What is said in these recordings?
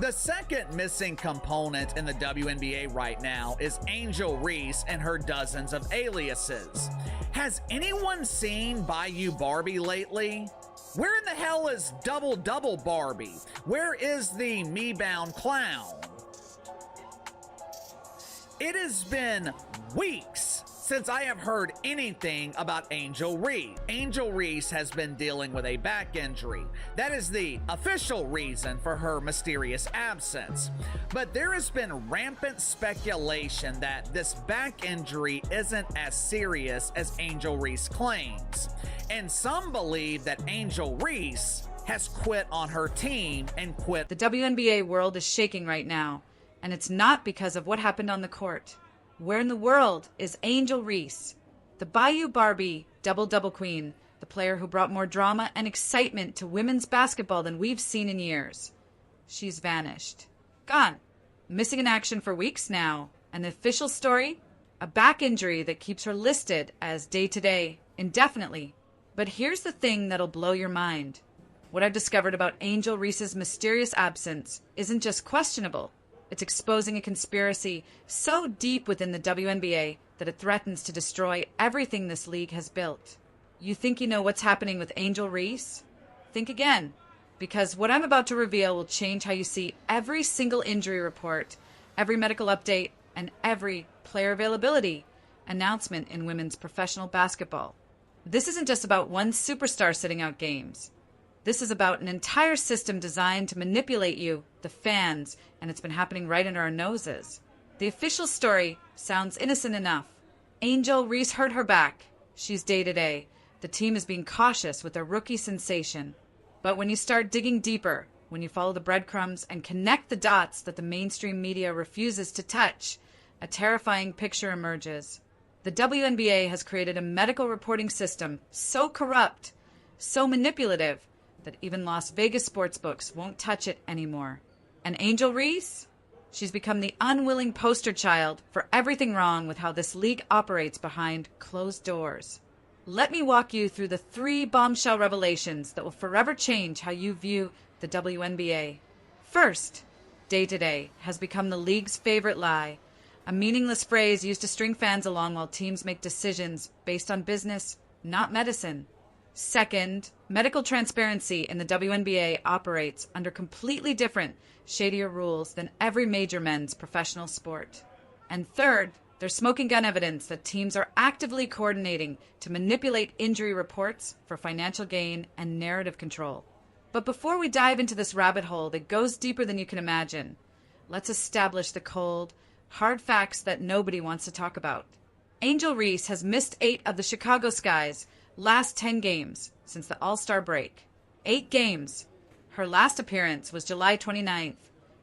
The second missing component in the WNBA right now is Angel Reese and her dozens of aliases. Has anyone seen Bayou Barbie lately? Where in the hell is Double Double Barbie? Where is the me-bound clown? It has been weeks since I have heard anything about Angel Reese. Angel Reese has been dealing with a back injury. That is the official reason for her mysterious absence. But there has been rampant speculation that this back injury isn't as serious as Angel Reese claims. And some believe that Angel Reese has quit on her team and quit. The WNBA world is shaking right now, and it's not because of what happened on the court. Where in the world is Angel Reese, the Bayou Barbie double-double queen, the player who brought more drama and excitement to women's basketball than we've seen in years? She's vanished. Gone. Missing in action for weeks now. And the official story? A back injury that keeps her listed as day-to-day, indefinitely. But here's the thing that'll blow your mind. What I've discovered about Angel Reese's mysterious absence isn't just questionable. It's exposing a conspiracy so deep within the WNBA that it threatens to destroy everything this league has built. You think you know what's happening with Angel Reese? Think again, because what I'm about to reveal will change how you see every single injury report, every medical update, and every player availability announcement in women's professional basketball. This isn't just about one superstar sitting out games. This is about an entire system designed to manipulate you, the fans, and it's been happening right under our noses. The official story sounds innocent enough. Angel Reese hurt her back. She's day-to-day. The team is being cautious with their rookie sensation. But when you start digging deeper, when you follow the breadcrumbs and connect the dots that the mainstream media refuses to touch, a terrifying picture emerges. The WNBA has created a medical reporting system so corrupt, so manipulative, that even Las Vegas sportsbooks won't touch it anymore. And Angel Reese? She's become the unwilling poster child for everything wrong with how this league operates behind closed doors. Let me walk you through the 3 bombshell revelations that will forever change how you view the WNBA. First, day-to-day has become the league's favorite lie, a meaningless phrase used to string fans along while teams make decisions based on business, not medicine. Second, medical transparency in the WNBA operates under completely different, shadier rules than every major men's professional sport. And third, there's smoking gun evidence that teams are actively coordinating to manipulate injury reports for financial gain and narrative control. But before we dive into this rabbit hole that goes deeper than you can imagine, let's establish the cold, hard facts that nobody wants to talk about. Angel Reese has missed 8 of the Chicago Sky's last 10 games since the All-Star break. 8 games. Her last appearance was July 29th,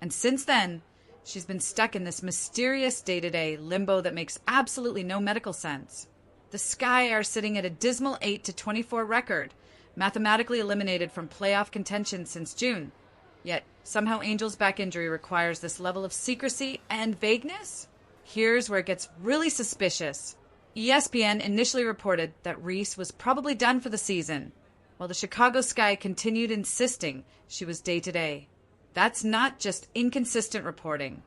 and since then, she's been stuck in this mysterious day-to-day limbo that makes absolutely no medical sense. The Sky are sitting at a dismal 8-24 record, mathematically eliminated from playoff contention since June. Yet, somehow Angel's back injury requires this level of secrecy and vagueness? Here's where it gets really suspicious. ESPN initially reported that Reese was probably done for the season, while the Chicago Sky continued insisting she was day-to-day. That's not just inconsistent reporting.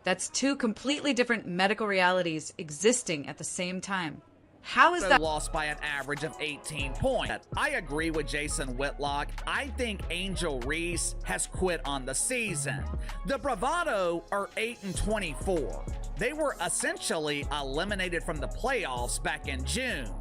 That's 2 completely different medical realities existing at the same time. How is that lost by an average of 18 points? I agree with Jason Whitlock. I think Angel Reese has quit on the season. The Bravado are 8-24. They were essentially eliminated from the playoffs back in June.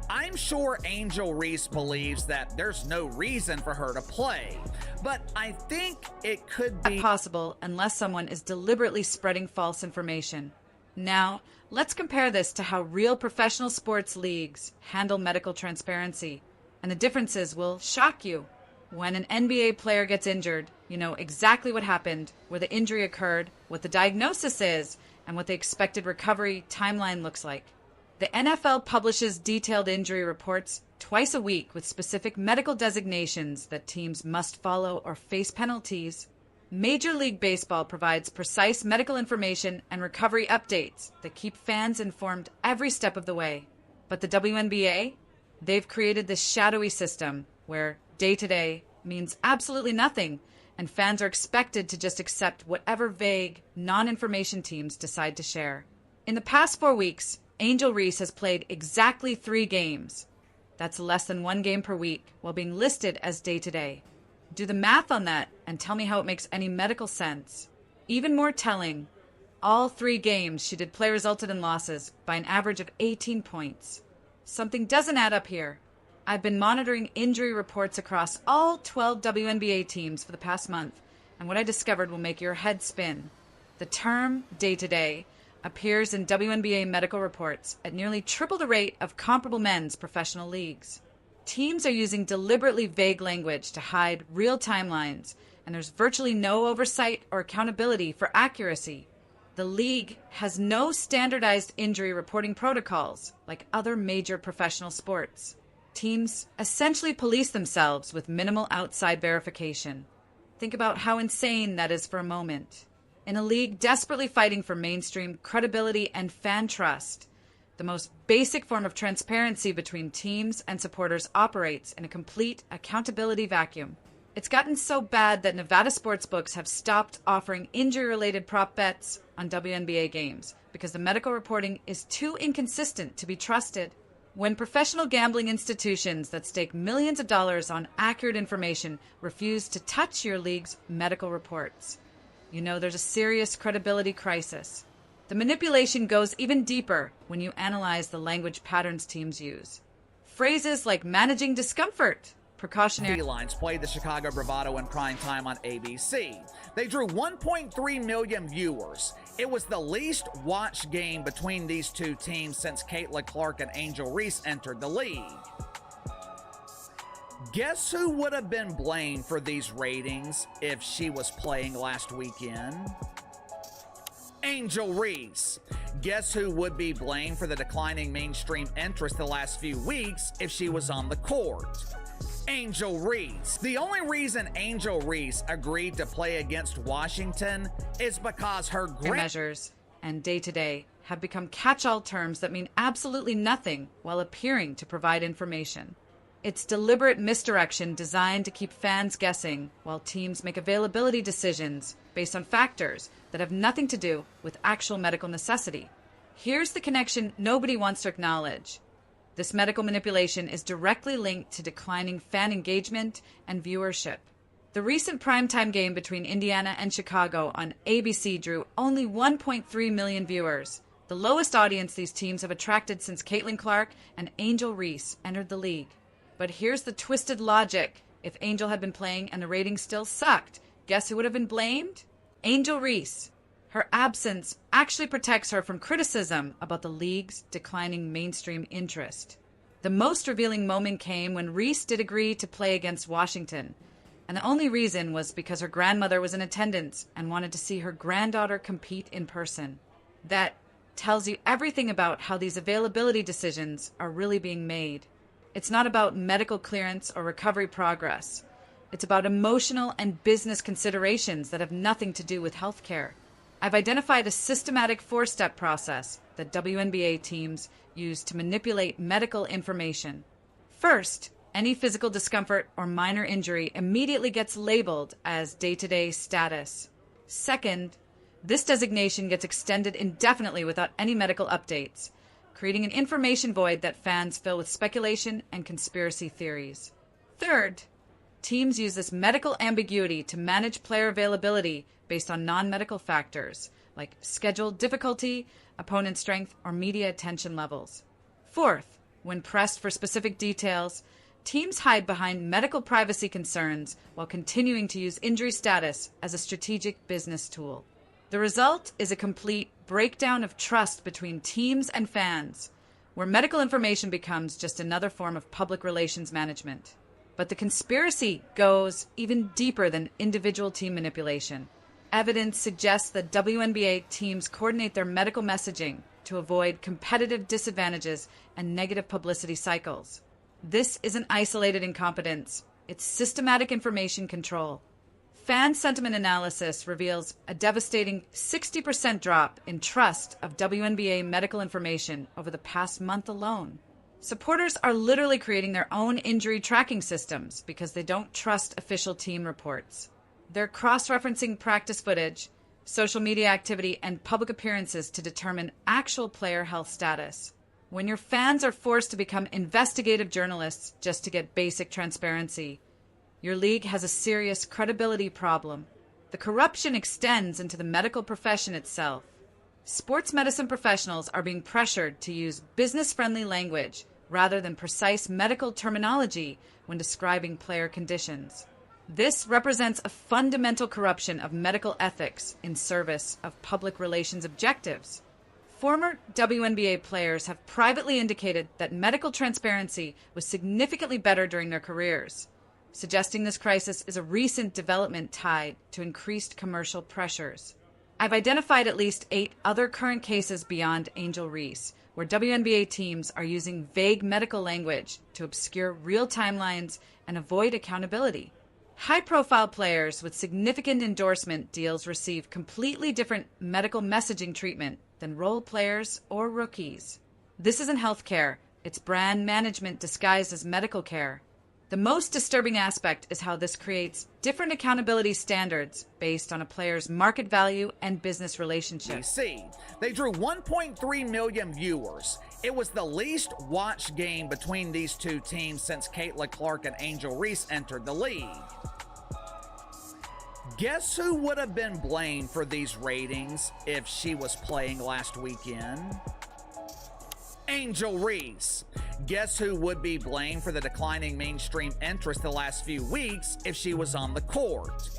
I'm sure Angel Reese believes that there's no reason for her to play, but I think it could be possible unless someone is deliberately spreading false information. Now, let's compare this to how real professional sports leagues handle medical transparency, and the differences will shock you. When an NBA player gets injured, you know exactly what happened, where the injury occurred, what the diagnosis is, and what the expected recovery timeline looks like. The NFL publishes detailed injury reports twice a week with specific medical designations that teams must follow or face penalties. Major League Baseball provides precise medical information and recovery updates that keep fans informed every step of the way. But the WNBA? They've created this shadowy system where day-to-day means absolutely nothing, and fans are expected to just accept whatever vague, non-information teams decide to share. In the past 4 weeks, Angel Reese has played exactly 3 games. That's less than 1 game per week, while being listed as day-to-day. Do the math on that and tell me how it makes any medical sense. Even more telling, all 3 games she did play resulted in losses by an average of 18 points. Something doesn't add up here. I've been monitoring injury reports across all 12 WNBA teams for the past month, and what I discovered will make your head spin. The term day-to-day appears in WNBA medical reports at nearly triple the rate of comparable men's professional leagues. Teams are using deliberately vague language to hide real timelines, and there's virtually no oversight or accountability for accuracy. The league has no standardized injury reporting protocols like other major professional sports. Teams essentially police themselves with minimal outside verification. Think about how insane that is for a moment. In a league desperately fighting for mainstream credibility and fan trust, the most basic form of transparency between teams and supporters operates in a complete accountability vacuum. It's gotten so bad that Nevada sportsbooks have stopped offering injury-related prop bets on WNBA games because the medical reporting is too inconsistent to be trusted. When professional gambling institutions that stake millions of dollars on accurate information refuse to touch your league's medical reports, you know there's a serious credibility crisis. The manipulation goes even deeper when you analyze the language patterns teams use. Phrases like managing discomfort, precautionary Felines played the Chicago Bravado in prime time on ABC. They drew 1.3 million viewers. It was the least watched game between these two teams since Caitlin Clark and Angel Reese entered the league. Guess who would have been blamed for these ratings if she was playing last weekend? Angel Reese. Guess who would be blamed for the declining mainstream interest the last few weeks if she was on the court? Angel Reese. The only reason Angel Reese agreed to play against Washington is because her measures and day-to-day have become catch-all terms that mean absolutely nothing while appearing to provide information. It's deliberate misdirection designed to keep fans guessing while teams make availability decisions based on factors that have nothing to do with actual medical necessity. Here's the connection nobody wants to acknowledge. This medical manipulation is directly linked to declining fan engagement and viewership. The recent primetime game between Indiana and Chicago on ABC drew only 1.3 million viewers, the lowest audience these teams have attracted since Caitlin Clark and Angel Reese entered the league. But here's the twisted logic. If Angel had been playing and the ratings still sucked, guess who would have been blamed? Angel Reese. Her absence actually protects her from criticism about the league's declining mainstream interest. The most revealing moment came when Reese did agree to play against Washington, and the only reason was because her grandmother was in attendance and wanted to see her granddaughter compete in person. That tells you everything about how these availability decisions are really being made. It's not about medical clearance or recovery progress. It's about emotional and business considerations that have nothing to do with healthcare. I've identified a systematic 4-step process that WNBA teams use to manipulate medical information. First, any physical discomfort or minor injury immediately gets labeled as day-to-day status. Second, this designation gets extended indefinitely without any medical updates, creating an information void that fans fill with speculation and conspiracy theories. Third, teams use this medical ambiguity to manage player availability based on non-medical factors like schedule difficulty, opponent strength, or media attention levels. Fourth, when pressed for specific details, teams hide behind medical privacy concerns while continuing to use injury status as a strategic business tool. The result is a complete breakdown of trust between teams and fans, where medical information becomes just another form of public relations management. But the conspiracy goes even deeper than individual team manipulation. Evidence suggests that WNBA teams coordinate their medical messaging to avoid competitive disadvantages and negative publicity cycles. This isn't isolated incompetence. It's systematic information control. Fan sentiment analysis reveals a devastating 60% drop in trust of WNBA medical information over the past month alone. Supporters are literally creating their own injury tracking systems because they don't trust official team reports. They're cross-referencing practice footage, social media activity, and public appearances to determine actual player health status. When your fans are forced to become investigative journalists just to get basic transparency, your league has a serious credibility problem. The corruption extends into the medical profession itself. Sports medicine professionals are being pressured to use business-friendly language rather than precise medical terminology when describing player conditions. This represents a fundamental corruption of medical ethics in service of public relations objectives. Former WNBA players have privately indicated that medical transparency was significantly better during their careers, suggesting this crisis is a recent development tied to increased commercial pressures. I've identified at least 8 other current cases beyond Angel Reese, where WNBA teams are using vague medical language to obscure real timelines and avoid accountability. High-profile players with significant endorsement deals receive completely different medical messaging treatment than role players or rookies. This isn't healthcare, it's brand management disguised as medical care. The most disturbing aspect is how this creates different accountability standards based on a player's market value and business relationships. They drew 1.3 million viewers. It was the least watched game between these two teams since Caitlin Clark and Angel Reese entered the league. Guess who would have been blamed for these ratings if she was playing last weekend? Angel Reese. Guess who would be blamed for the declining mainstream interest the last few weeks if she was on the court?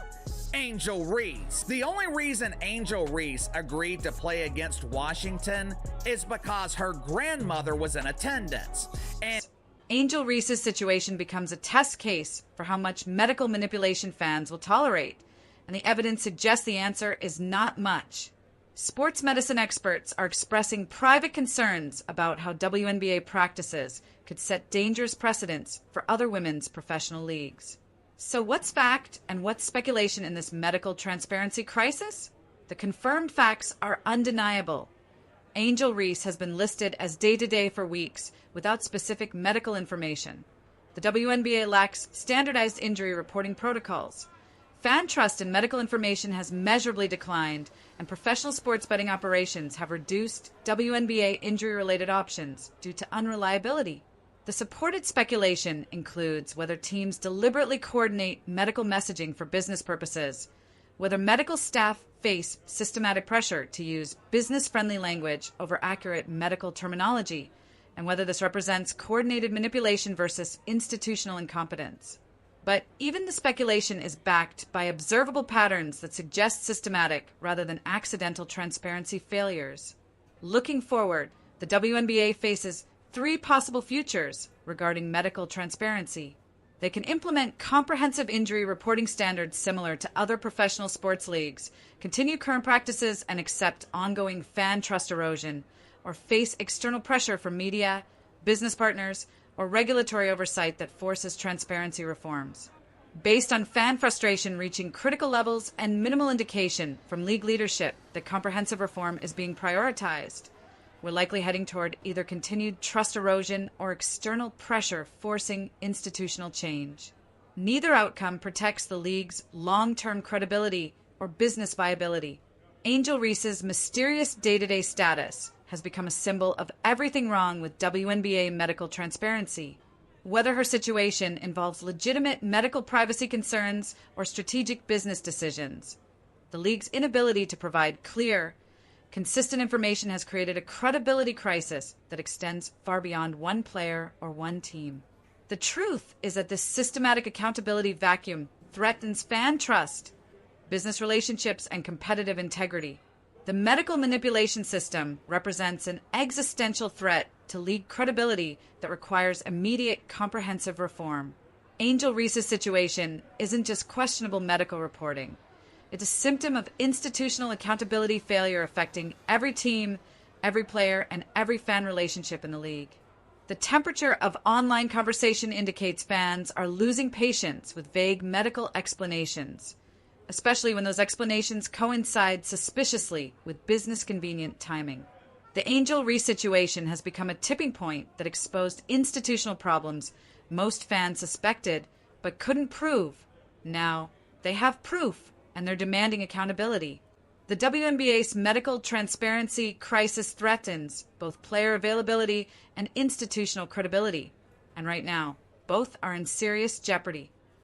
Angel Reese. The only reason Angel Reese agreed to play against Washington is because her grandmother was in attendance. And Angel Reese's situation becomes a test case for how much medical manipulation fans will tolerate, and the evidence suggests the answer is not much. Sports medicine experts are expressing private concerns about how WNBA practices could set dangerous precedents for other women's professional leagues. So what's fact and what's speculation in this medical transparency crisis? The confirmed facts are undeniable. Angel Reese has been listed as day-to-day for weeks without specific medical information. The WNBA lacks standardized injury reporting protocols. Fan trust in medical information has measurably declined, and professional sports betting operations have reduced WNBA injury-related options due to unreliability. The supported speculation includes whether teams deliberately coordinate medical messaging for business purposes, whether medical staff face systematic pressure to use business-friendly language over accurate medical terminology, and whether this represents coordinated manipulation versus institutional incompetence. But even the speculation is backed by observable patterns that suggest systematic rather than accidental transparency failures. Looking forward, the WNBA faces 3 possible futures regarding medical transparency. They can implement comprehensive injury reporting standards similar to other professional sports leagues, continue current practices and accept ongoing fan trust erosion, or face external pressure from media, business partners, or regulatory oversight that forces transparency reforms. Based on fan frustration reaching critical levels and minimal indication from league leadership that comprehensive reform is being prioritized, we're likely heading toward either continued trust erosion or external pressure forcing institutional change. Neither outcome protects the league's long-term credibility or business viability. Angel Reese's mysterious day-to-day status has become a symbol of everything wrong with WNBA medical transparency. Whether her situation involves legitimate medical privacy concerns or strategic business decisions, the league's inability to provide clear, consistent information has created a credibility crisis that extends far beyond one player or one team. The truth is that this systematic accountability vacuum threatens fan trust, business relationships, and competitive integrity. The medical manipulation system represents an existential threat to league credibility that requires immediate comprehensive reform. Angel Reese's situation isn't just questionable medical reporting. It's a symptom of institutional accountability failure affecting every team, every player, and every fan relationship in the league. The temperature of online conversation indicates fans are losing patience with vague medical explanations, especially when those explanations coincide suspiciously with business-convenient timing. The Angel Reese situation has become a tipping point that exposed institutional problems most fans suspected but couldn't prove. Now, They have proof, and they're demanding accountability. The WNBA's medical transparency crisis threatens both player availability and institutional credibility. And right now, both are in serious jeopardy.